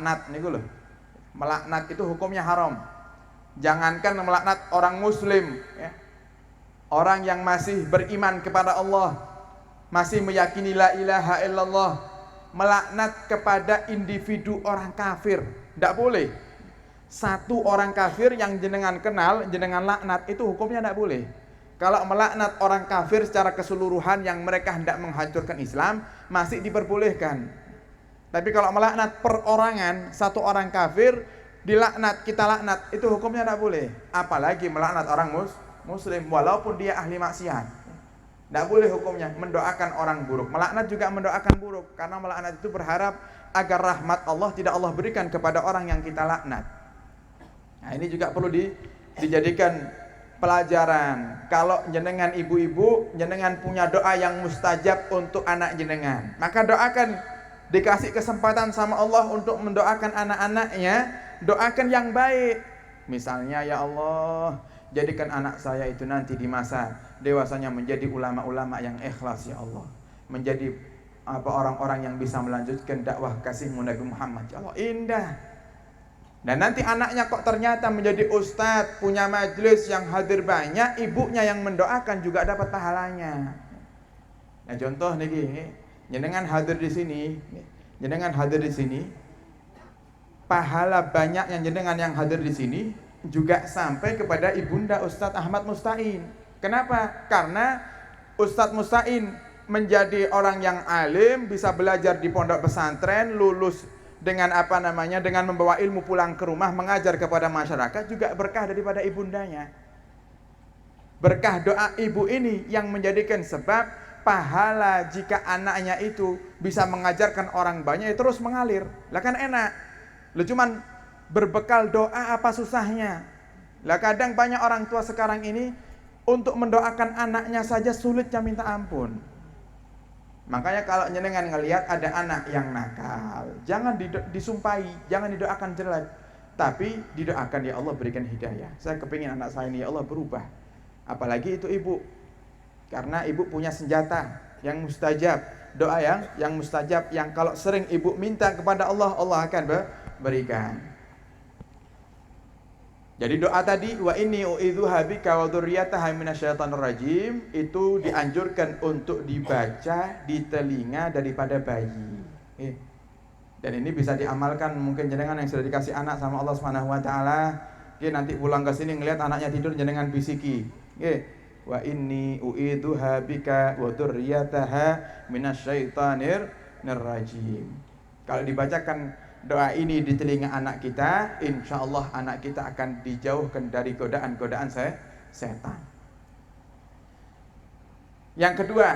melaknat niku lho. Melaknat itu hukumnya haram. Jangankan melaknat orang muslim ya. Orang yang masih beriman kepada Allah, masih meyakini la ilaha illallah, melaknat kepada individu orang kafir tidak boleh. Satu orang kafir yang jenengan kenal, jenengan laknat, itu hukumnya tidak boleh. Kalau melaknat orang kafir secara keseluruhan yang mereka hendak menghancurkan Islam, masih diperbolehkan. Tapi kalau melaknat perorangan, satu orang kafir dilaknat, kita laknat, itu hukumnya tidak boleh. Apalagi melaknat orang muslim walaupun dia ahli maksiat. Tidak boleh hukumnya mendoakan orang buruk. Melaknat juga mendoakan buruk, karena melaknat itu berharap agar rahmat Allah tidak Allah berikan kepada orang yang kita laknat. Nah, ini juga perlu dijadikan pelajaran. Kalau jenengan ibu-ibu, jenengan punya doa yang mustajab untuk anak jenengan, maka doakan, dikasih kesempatan sama Allah untuk mendoakan anak-anaknya, doakan yang baik. Misalnya, ya Allah, jadikan anak saya itu nanti di masa dewasanya menjadi ulama-ulama yang ikhlas ya Allah, menjadi orang-orang yang bisa melanjutkan dakwah kasih-Mu Nabi Muhammad. Ya Allah, indah. Dan nanti anaknya kok ternyata menjadi ustadz, punya majelis yang hadir banyak, ibunya yang mendoakan juga dapat pahalanya. Nah, contoh nih, jenengan hadir di sini, pahala banyak yang jenengan yang hadir di sini juga sampai kepada ibunda Ustadz Ahmad Musta'in. Kenapa? Karena Ustadz Musta'in menjadi orang yang alim, bisa belajar di pondok pesantren, lulus dengan dengan membawa ilmu pulang ke rumah, mengajar kepada masyarakat, juga berkah daripada ibundanya. Berkah doa ibu ini yang menjadikan sebab pahala jika anaknya itu bisa mengajarkan orang banyak, ya terus mengalir. Lah kan enak. Lu cuman berbekal doa apa susahnya? Lah kadang banyak orang tua sekarang ini untuk mendoakan anaknya saja sulitnya minta ampun. Makanya kalau jenengan ngelihat ada anak yang nakal, jangan disumpahi, jangan didoakan jelek, tapi didoakan, ya Allah berikan hidayah. Saya kepingin anak saya ini ya Allah berubah. Apalagi itu ibu, karena ibu punya senjata yang mustajab, doa yang mustajab, yang kalau sering ibu minta kepada Allah, Allah akan berikan. Jadi doa tadi, wa inni u'idzuha bika wa dzurriyyataha minasyaitonir rajim, itu dianjurkan untuk dibaca di telinga daripada bayi. Dan ini bisa diamalkan mungkin jenengan yang sudah dikasih anak sama Allah Subhanahu wa taala. Nanti pulang ke sini ngelihat anaknya tidur, jenengan bisiki. Wa inni u'idzuha bika wa dzurriyyataha minasyaitonir rajim. Kalau dibacakan doa ini di telinga anak kita, insya Allah anak kita akan dijauhkan dari godaan-godaan setan. Yang kedua,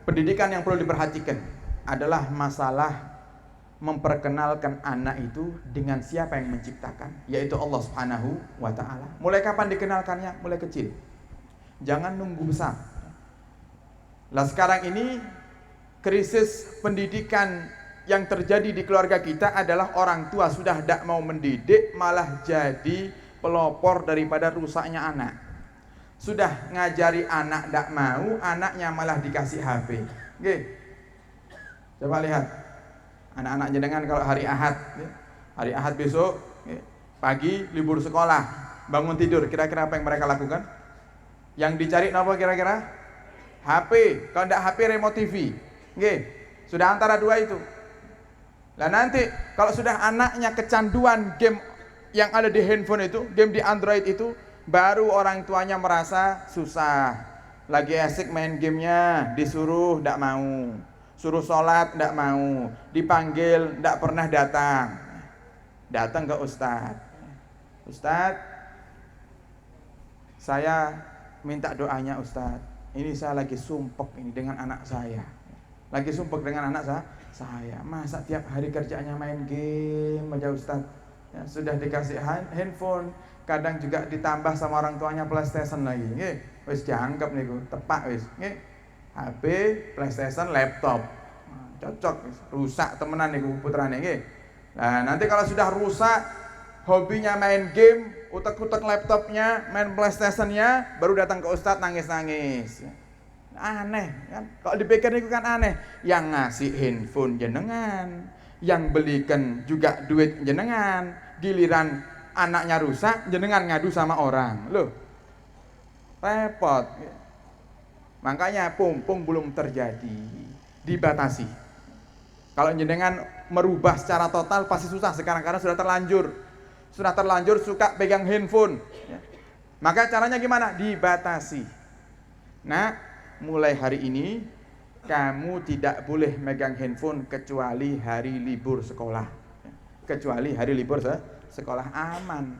pendidikan yang perlu diperhatikan adalah masalah memperkenalkan anak itu dengan siapa yang menciptakan, yaitu Allah Subhanahu wa ta'ala. Mulai kapan dikenalkannya? Mulai kecil, jangan nunggu besar. Lah sekarang ini krisis pendidikan yang terjadi di keluarga kita adalah orang tua sudah tidak mau mendidik, malah jadi pelopor daripada rusaknya anak. Sudah ngajari anak tidak mau, anaknya malah dikasih HP. Coba lihat anak-anak jenengan kalau hari Ahad besok pagi libur sekolah, bangun tidur, kira-kira apa yang mereka lakukan? Yang dicari apa kira-kira? HP. Kalau tidak HP, remote TV. Sudah antara dua itu. Lah nanti kalau sudah anaknya kecanduan game yang ada di handphone itu, game di Android itu, baru orang tuanya merasa susah. Lagi asik main gamenya, disuruh tidak mau, suruh sholat tidak mau, dipanggil tidak pernah datang. Datang ke Ustadz, saya minta doanya Ustadz. Ini saya lagi sumpek ini dengan anak saya. Masa tiap hari kerjanya main game aja Ustaz. Ya, sudah dikasih handphone, kadang juga ditambah sama orang tuanya PlayStation lagi. Wis dianggap niku tepak wis. HP, PlayStation, laptop. Cocok, rusak temenan niku putrane nggih. Nah, nanti kalau sudah rusak hobinya main game, utek-utek laptopnya, main PlayStation-nya, baru datang ke Ustaz nangis-nangis. Aneh kan, kalau dipikir itu kan aneh. Yang ngasih handphone jenengan, yang belikan juga duit jenengan, giliran anaknya rusak jenengan ngadu sama orang. Loh, repot. Makanya pumpung belum terjadi, dibatasi. Kalau jenengan merubah secara total pasti susah sekarang karena sudah terlanjur suka pegang handphone. Maka caranya gimana? Dibatasi. Nah, mulai hari ini kamu tidak boleh megang handphone kecuali hari libur sekolah. Kecuali hari libur sekolah, aman.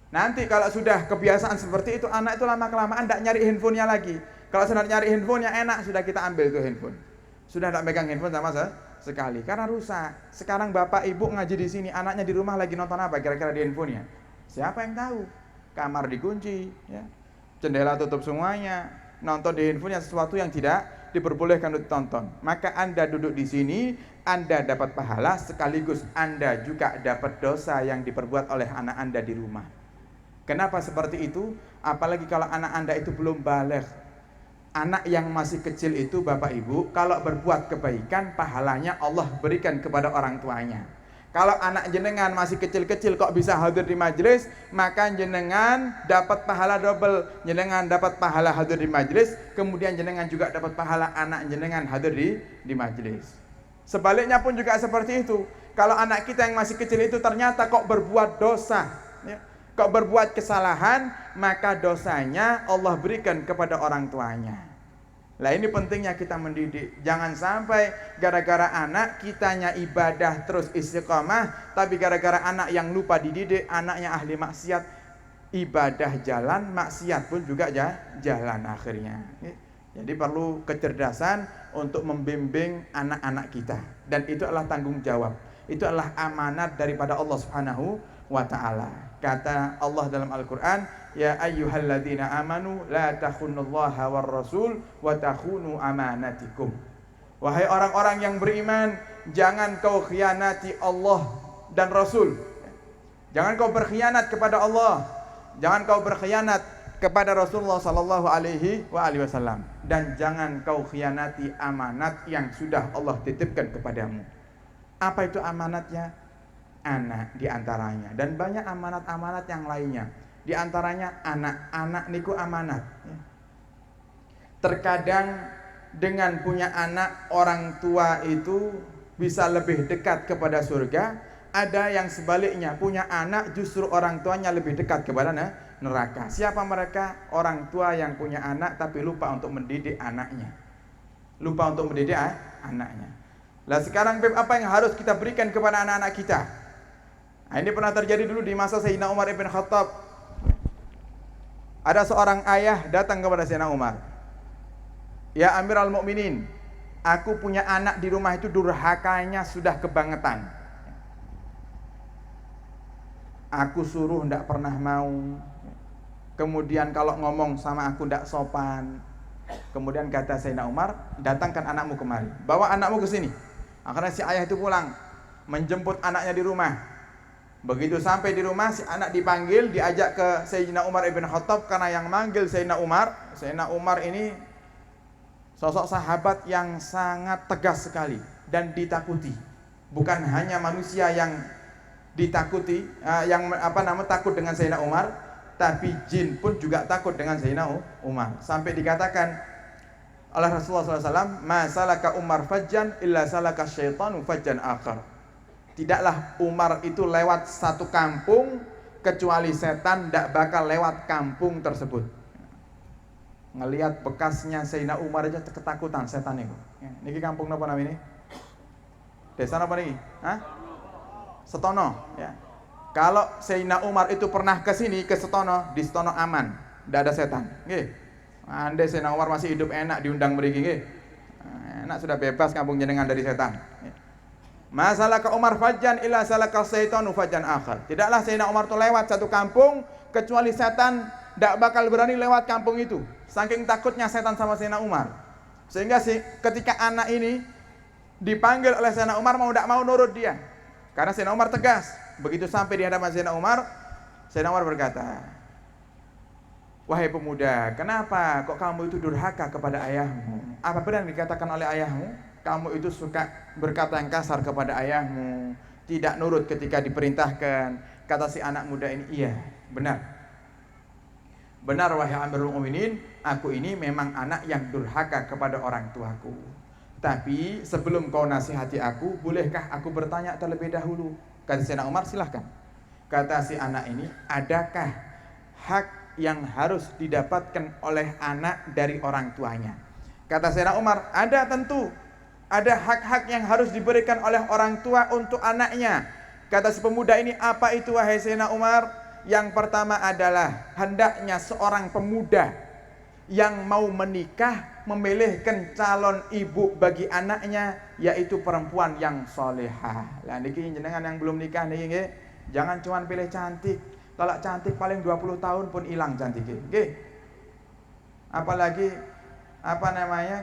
Nanti kalau sudah kebiasaan seperti itu, anak itu lama-kelamaan tidak nyari handphonenya lagi. Kalau sudah nyari handphonenya enak, sudah kita ambil tuh handphone. Sudah tidak megang handphone sama sekali karena rusak. Sekarang bapak ibu ngaji di sini, anaknya di rumah lagi nonton apa kira-kira di handphonenya? Siapa yang tahu? Kamar dikunci, ya. Jendela tutup semuanya, nonton di handphonenya sesuatu yang tidak diperbolehkan untuk ditonton. Maka Anda duduk di sini, Anda dapat pahala sekaligus Anda juga dapat dosa yang diperbuat oleh anak Anda di rumah. Kenapa seperti itu? Apalagi kalau anak Anda itu belum baligh. Anak yang masih kecil itu Bapak Ibu, kalau berbuat kebaikan pahalanya Allah berikan kepada orang tuanya. Kalau anak jenengan masih kecil-kecil kok bisa hadir di majelis, maka jenengan dapat pahala double. Jenengan dapat pahala hadir di majelis, kemudian jenengan juga dapat pahala anak jenengan hadir di majelis. Sebaliknya pun juga seperti itu. Kalau anak kita yang masih kecil itu ternyata kok berbuat dosa, ya, kok berbuat kesalahan, maka dosanya Allah berikan kepada orang tuanya. Lah ini pentingnya kita mendidik. Jangan sampai gara-gara anak kitanya ibadah terus istiqomah, tapi gara-gara anak yang lupa dididik, anaknya ahli maksiat, ibadah jalan, maksiat pun juga jalan akhirnya. Jadi perlu kecerdasan untuk membimbing anak-anak kita, dan itu adalah tanggung jawab. Itu adalah amanat daripada Allah Subhanahu wa ta'ala. Kata Allah dalam Al-Quran, ya ayyuhalladzina amanu la takhunullaha war rasul wa takhunu amanatikum. Wahai orang-orang yang beriman, jangan kau khianati Allah dan Rasul. Jangan kau berkhianat kepada Allah, jangan kau berkhianat kepada Rasulullah sallallahu alaihi wasallam, dan jangan kau khianati amanat yang sudah Allah titipkan kepadamu. Apa itu amanatnya? Anak diantaranya, dan banyak amanat-amanat yang lainnya. Diantaranya anak niku amanat. Terkadang dengan punya anak, orang tua itu bisa lebih dekat kepada surga. Ada yang sebaliknya, punya anak justru orang tuanya lebih dekat kepada neraka. Siapa mereka? Orang tua yang punya anak tapi lupa untuk mendidik anaknya. Lupa untuk mendidik anaknya. Lah sekarang apa yang harus kita berikan kepada anak-anak kita? Nah, ini pernah terjadi dulu di masa Sayyidina Umar ibn Khattab. Ada seorang ayah datang kepada Sayyidina Umar. Ya Amirul Mukminin, aku punya anak di rumah itu durhakanya sudah kebangetan. Aku suruh ndak pernah mau. Kemudian kalau ngomong sama aku ndak sopan. Kemudian kata Sayyidina Umar, datangkan anakmu kemari. Bawa anakmu ke sini. Akhirnya si ayah itu pulang, menjemput anaknya di rumah. Begitu sampai di rumah, si anak dipanggil, diajak ke Sayyidina Umar ibn Khattab, karena yang manggil Sayyidina Umar ini sosok sahabat yang sangat tegas sekali dan ditakuti. Bukan hanya manusia yang ditakuti, takut dengan Sayyidina Umar, tapi jin pun juga takut dengan Sayyidina Umar. Sampai dikatakan oleh Rasulullah SAW, "Ma salaka Umar fajjan illa salaka syaitanu fajjan akhar." Tidaklah Umar itu lewat satu kampung kecuali setan tidak bakal lewat kampung tersebut. Ngelihat bekasnya Sayyidina Umar aja ketakutan setan itu. Niki kampung apa namanya ini? Desa apa nih? Setono. Ya. Kalau Sayyidina Umar itu pernah ke sini, ke Setono, di Setono aman, tidak ada setan. Nggih. Andai Sayyidina Umar masih hidup enak diundang mriki nggih. Enak sudah bebas kampung jenengan dari setan. Masalah ke Umar fajjan illa salaka syaitanu fajjan akhar. Tidaklah Sayyidina Umar itu lewat satu kampung kecuali setan tidak bakal berani lewat kampung itu. Saking takutnya setan sama Sayyidina Umar. Sehingga ketika anak ini dipanggil oleh Sayyidina Umar, mau tidak mau nurut dia. Karena Sayyidina Umar tegas. Begitu sampai di hadapan Sayyidina Umar berkata, "Wahai pemuda, kenapa kok kamu itu durhaka kepada ayahmu? Apa benar yang dikatakan oleh ayahmu? kamu itu suka berkata yang kasar kepada ayahmu, tidak nurut ketika diperintahkan. Kata si anak muda ini, iya, benar. Benar wahai Amirul Mukminin, aku ini memang anak yang durhaka kepada orang tuaku. Tapi sebelum kau nasihati aku, bolehkah aku bertanya terlebih dahulu? Kata Sayyidina Umar, silahkan. Kata si anak ini, adakah hak yang harus didapatkan oleh anak dari orang tuanya? Kata Sayyidina Umar, ada tentu. Ada hak-hak yang harus diberikan oleh orang tua untuk anaknya. Kata si pemuda ini, apa itu wahai Sayyidina Umar? Yang pertama adalah hendaknya seorang pemuda yang mau menikah memilihkan calon ibu bagi anaknya, yaitu perempuan yang solehah. Lah niki jenengan yang belum nikah niki nggih, jangan cuma pilih cantik. Kalau cantik paling 20 tahun pun hilang cantiknya. Nggih. Apalagi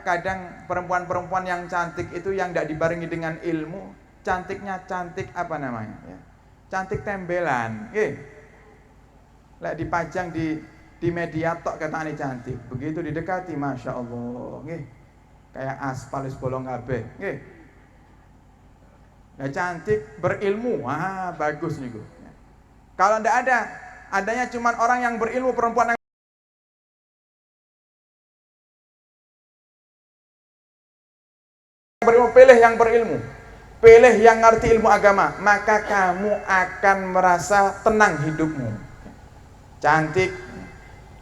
kadang perempuan-perempuan yang cantik itu yang tidak dibarengi dengan ilmu, cantiknya cantik ya. Cantik tembelan, nggih. Lah dipajang di media tok katanya cantik, begitu didekati masya Allah, nggih, kayak aspal wis bolong kabeh, nggih. Nah cantik berilmu, bagus niku. Kalau ndak adanya cuma orang yang berilmu, perempuan yang berilmu, pilih yang berilmu, pilih yang ngerti ilmu agama, maka kamu akan merasa tenang hidupmu. Cantik.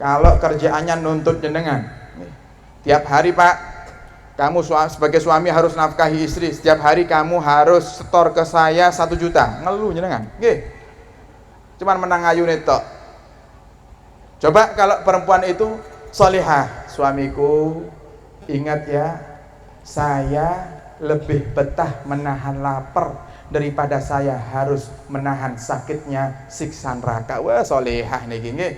Kalau kerjaannya nuntut jenengan, tiap hari Pak, kamu sebagai suami harus nafkahi istri, setiap hari kamu harus setor ke saya 1 juta, ngeluh jenengan, cuman menang ayu netok. Coba kalau perempuan itu solihah, suamiku ingat ya, saya lebih betah menahan lapar daripada saya harus menahan sakitnya siksa neraka. Wah solihah nih nggih,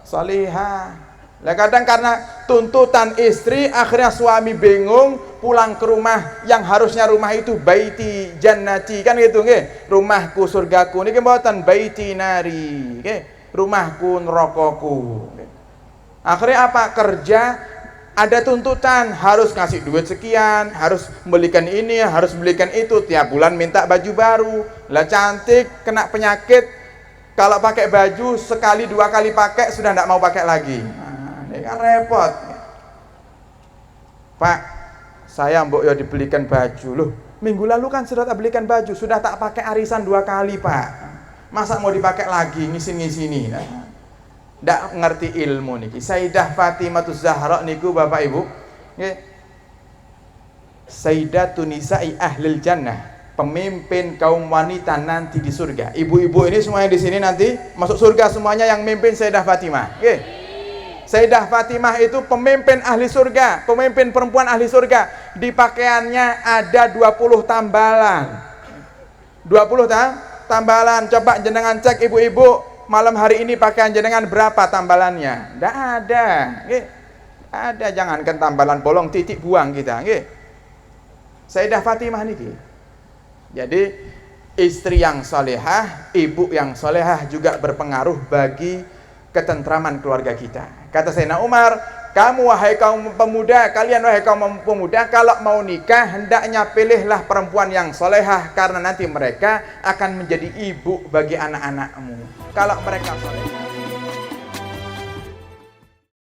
solihah. Lah kadang karena tuntutan istri akhirnya suami bingung, pulang ke rumah yang harusnya rumah itu baiti jannati, kan gitu nggih, rumahku surgaku, niki mboten baiti nari, nggih, rumahku nerakaku. Akhirnya apa? Kerja ada tuntutan, harus ngasih duit sekian, harus belikan ini, harus belikan itu, tiap bulan minta baju baru. Lah cantik kena penyakit, kalau pakai baju sekali 2 kali pakai sudah tidak mau pakai lagi. Nah, ini kan repot. Pak, saya mbok ya dibelikan baju. Loh, minggu lalu kan sudah tak belikan baju, sudah tak pakai arisan 2 kali Pak. Masa mau dipakai lagi, ngisin-ngisini. Nah, ndak ngerti ilmu niki. Sayyidah Fatimatuz Zahra niku Bapak Ibu, nggih. Sayyidatun nisa'i ahlil jannah, pemimpin kaum wanita nanti di surga. Ibu-ibu ini semuanya di sini nanti masuk surga semuanya, yang mimpin Sayyidah Fatimah, nggih. Sayyidah Fatimah itu pemimpin ahli surga, pemimpin perempuan ahli surga. Di pakaiannya ada 20 tambalan. 20 tambalan. Coba jenengan cek ibu-ibu, malam hari ini pakaian jenengan berapa tambalannya? Tidak ada, nggih. Ada, jangankan tambalan bolong titik buang kita, nggih. Sayyidah Fatimah niki. Jadi istri yang solehah, ibu yang solehah juga berpengaruh bagi ketentraman keluarga kita. Kata Sayyidina Umar, kamu wahai kaum pemuda, kalian wahai kaum pemuda, kalau mau nikah hendaknya pilihlah perempuan yang solehah, karena nanti mereka akan menjadi ibu bagi anak-anakmu. Kalau mereka solehah.